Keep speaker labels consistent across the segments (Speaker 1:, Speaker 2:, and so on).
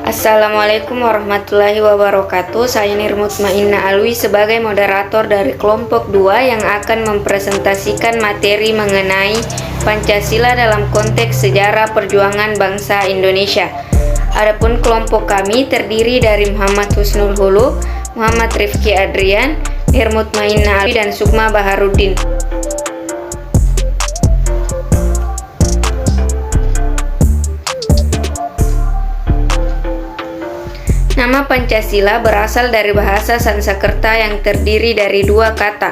Speaker 1: Assalamualaikum warahmatullahi wabarakatuh. Saya Nirmut Ma'inna Alwi sebagai moderator dari kelompok 2 yang akan mempresentasikan materi mengenai Pancasila dalam konteks sejarah perjuangan bangsa Indonesia. Adapun kelompok kami terdiri dari Muhammad Husnul Hulu, Muhammad Rifki Adrian, Nirmut Ma'inna Alwi, dan Sukma Baharudin. Nama Pancasila berasal dari bahasa Sanskerta yang terdiri dari dua kata,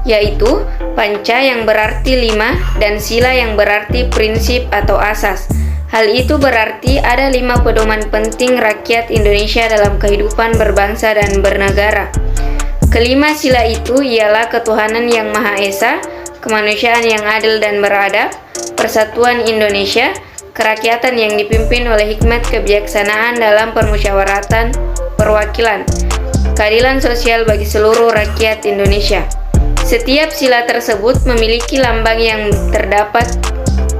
Speaker 1: yaitu panca yang berarti 5 dan sila yang berarti prinsip atau asas. Hal itu berarti ada 5 pedoman penting rakyat Indonesia dalam kehidupan berbangsa dan bernegara. Kelima sila itu ialah ketuhanan yang Maha Esa, kemanusiaan yang adil dan beradab, persatuan Indonesia, kerakyatan yang dipimpin oleh hikmat kebijaksanaan dalam permusyawaratan perwakilan, keadilan sosial bagi seluruh rakyat Indonesia. Setiap sila tersebut memiliki lambang yang terdapat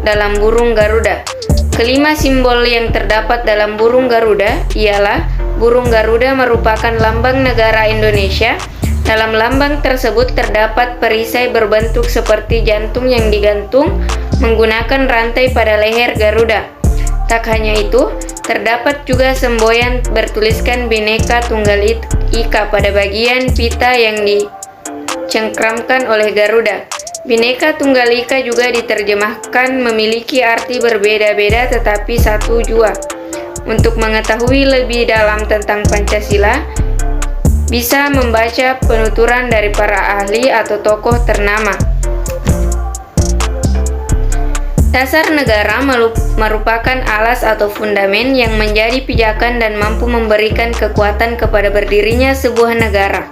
Speaker 1: dalam burung Garuda. Kelima simbol yang terdapat dalam burung Garuda ialah burung Garuda merupakan lambang negara Indonesia. Dalam lambang tersebut terdapat perisai berbentuk seperti jantung yang digantung menggunakan rantai pada leher Garuda. Tak hanya itu, terdapat juga semboyan bertuliskan Bhinneka Tunggal Ika pada bagian pita yang dicengkramkan oleh Garuda. Bhinneka Tunggal Ika juga diterjemahkan memiliki arti berbeda-beda tetapi satu jua. Untuk mengetahui lebih dalam tentang Pancasila, bisa membaca penuturan dari para ahli atau tokoh ternama. Dasar negara merupakan alas atau fundamen yang menjadi pijakan dan mampu memberikan kekuatan kepada berdirinya sebuah negara.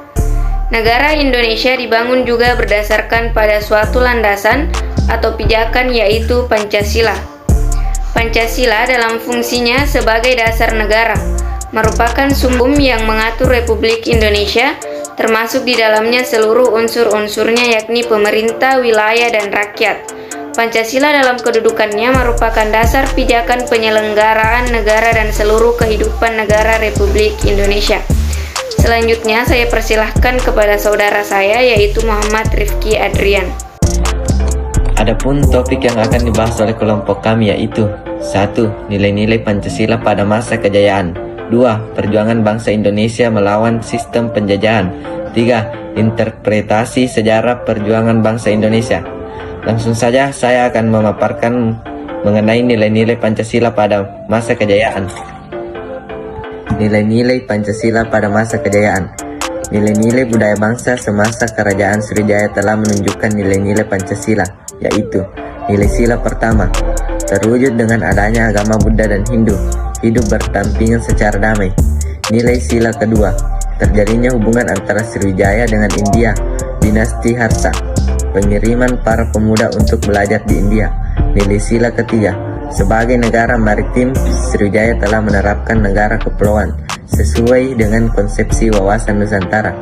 Speaker 1: Negara Indonesia dibangun juga berdasarkan pada suatu landasan atau pijakan, yaitu Pancasila. Pancasila dalam fungsinya sebagai dasar negara merupakan sumber yang mengatur Republik Indonesia, termasuk di dalamnya seluruh unsur-unsurnya, yakni pemerintah, wilayah, dan rakyat. Pancasila dalam kedudukannya merupakan dasar pijakan penyelenggaraan negara dan seluruh kehidupan negara Republik Indonesia. Selanjutnya saya persilahkan kepada saudara saya, yaitu Muhammad Rifki Adrian.
Speaker 2: Adapun topik yang akan dibahas oleh kelompok kami yaitu 1. Nilai-nilai Pancasila pada masa kejayaan. 2. Perjuangan bangsa Indonesia melawan sistem penjajahan. 3. Interpretasi sejarah perjuangan bangsa Indonesia. Langsung saja saya akan memaparkan mengenai nilai-nilai Pancasila pada masa kejayaan. Nilai-nilai Pancasila pada masa kejayaan. Nilai-nilai budaya bangsa semasa Kerajaan Sriwijaya telah menunjukkan nilai-nilai Pancasila, yaitu nilai sila pertama, terwujud dengan adanya agama Buddha dan Hindu, hidup berdampingan secara damai. Nilai sila kedua, terjadinya hubungan antara Sriwijaya dengan India, dinasti Harsa, pengiriman para pemuda untuk belajar di India. Nilai sila ketiga, sebagai negara maritim, Sriwijaya telah menerapkan negara kepulauan sesuai dengan konsepsi wawasan Nusantara.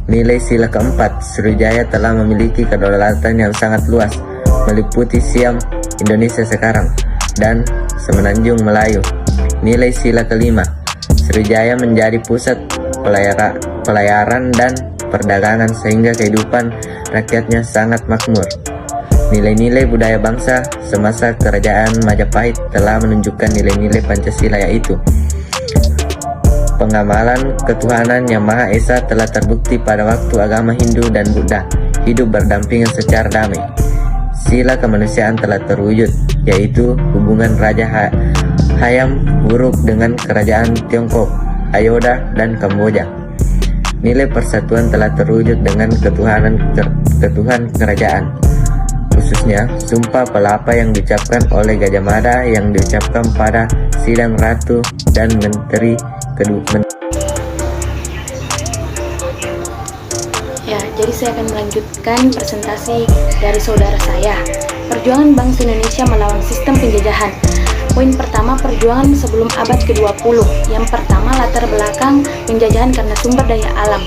Speaker 2: Nilai sila keempat, Sriwijaya telah memiliki kedaulatan yang sangat luas, meliputi Siam, Indonesia sekarang, dan Semenanjung Melayu. Nilai sila kelima, Sriwijaya menjadi pusat pelayaran dan perdagangan sehingga kehidupan rakyatnya sangat makmur. Nilai-nilai budaya bangsa semasa Kerajaan Majapahit telah menunjukkan nilai-nilai Pancasila, yaitu pengamalan ketuhanan yang Maha Esa telah terbukti pada waktu agama Hindu dan Buddha hidup berdampingan secara damai. Sila kemanusiaan telah terwujud, yaitu hubungan Raja Hayam Wuruk dengan Kerajaan Tiongkok, Ayodhya, dan Kamboja. Nilai persatuan telah terwujud dengan ketuhanan kerajaan, khususnya Sumpah Pelapa yang diucapkan oleh Gajah Mada yang diucapkan pada sidang Ratu dan Menteri kedua.
Speaker 3: Ya, jadi saya akan melanjutkan presentasi dari saudara saya. Perjuangan bangsa Indonesia melawan sistem penjajahan. Poin pertama, perjuangan sebelum abad ke-20. Yang pertama, latar belakang penjajahan karena sumber daya alam.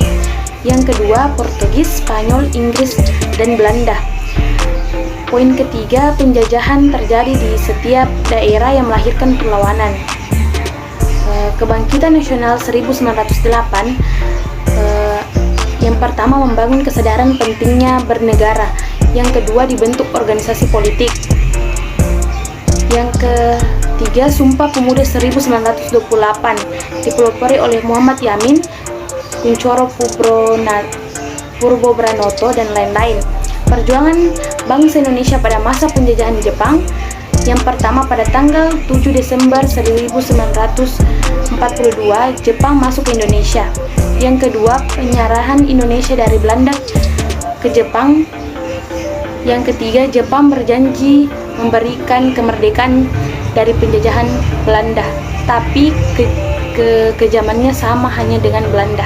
Speaker 3: Yang kedua, Portugis, Spanyol, Inggris, dan Belanda. Poin ketiga, penjajahan terjadi di setiap daerah yang melahirkan perlawanan. Kebangkitan Nasional 1908 yang pertama membangun kesadaran pentingnya bernegara, yang kedua dibentuk organisasi politik, yang ketiga Sumpah Pemuda 1928 dipelopori oleh Muhammad Yamin, Kunchoro Purbobranoto dan lain-lain. Perjuangan bangsa Indonesia pada masa penjajahan Jepang, yang pertama pada tanggal 7 Desember 1942 Jepang masuk ke Indonesia. Yang kedua, penyerahan Indonesia dari Belanda ke Jepang. Yang ketiga, Jepang berjanji memberikan kemerdekaan dari penjajahan Belanda, tapi kekejamannya sama hanya dengan Belanda.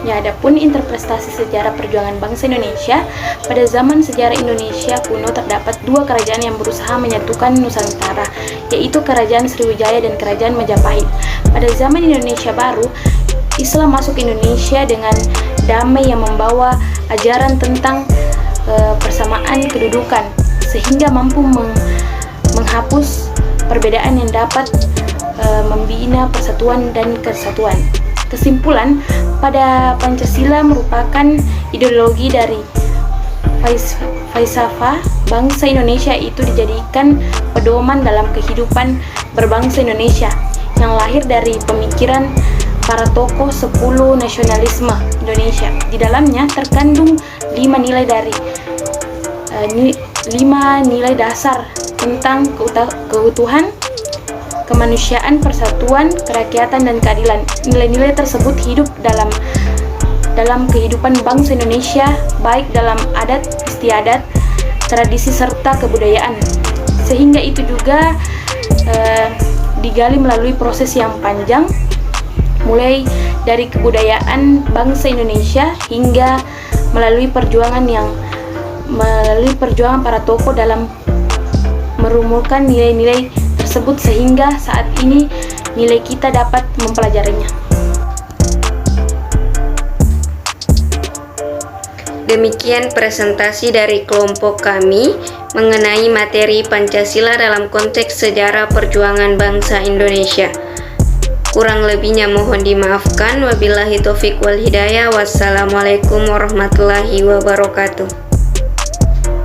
Speaker 3: Ya, adapun interpretasi sejarah perjuangan bangsa Indonesia, pada zaman sejarah Indonesia kuno terdapat dua kerajaan yang berusaha menyatukan Nusantara, yaitu Kerajaan Sriwijaya dan Kerajaan Majapahit. Pada zaman Indonesia baru, Islam masuk ke Indonesia dengan damai yang membawa ajaran tentang persamaan kedudukan, sehingga mampu menghapus perbedaan yang dapat membina persatuan dan kesatuan. Kesimpulan, pada Pancasila merupakan ideologi dari falsafah bangsa Indonesia, itu dijadikan pedoman dalam kehidupan berbangsa Indonesia, yang lahir dari pemikiran para tokoh 10 nasionalisme Indonesia. Di dalamnya terkandung 5 nilai dasar tentang keutuhan, kemanusiaan, persatuan, kerakyatan, dan keadilan. Nilai-nilai tersebut hidup dalam kehidupan bangsa Indonesia, baik dalam adat istiadat, tradisi, serta kebudayaan. Sehingga itu juga digali melalui proses yang panjang, mulai dari kebudayaan bangsa Indonesia hingga melalui perjuangan para tokoh dalam merumuskan nilai-nilai tersebut, sehingga saat ini nilai kita dapat mempelajarinya.
Speaker 1: Demikian presentasi dari kelompok kami mengenai materi Pancasila dalam konteks sejarah perjuangan bangsa Indonesia. Kurang lebihnya mohon dimaafkan. Wabillahi taufiq wal hidayah. Wassalamualaikum warahmatullahi wabarakatuh.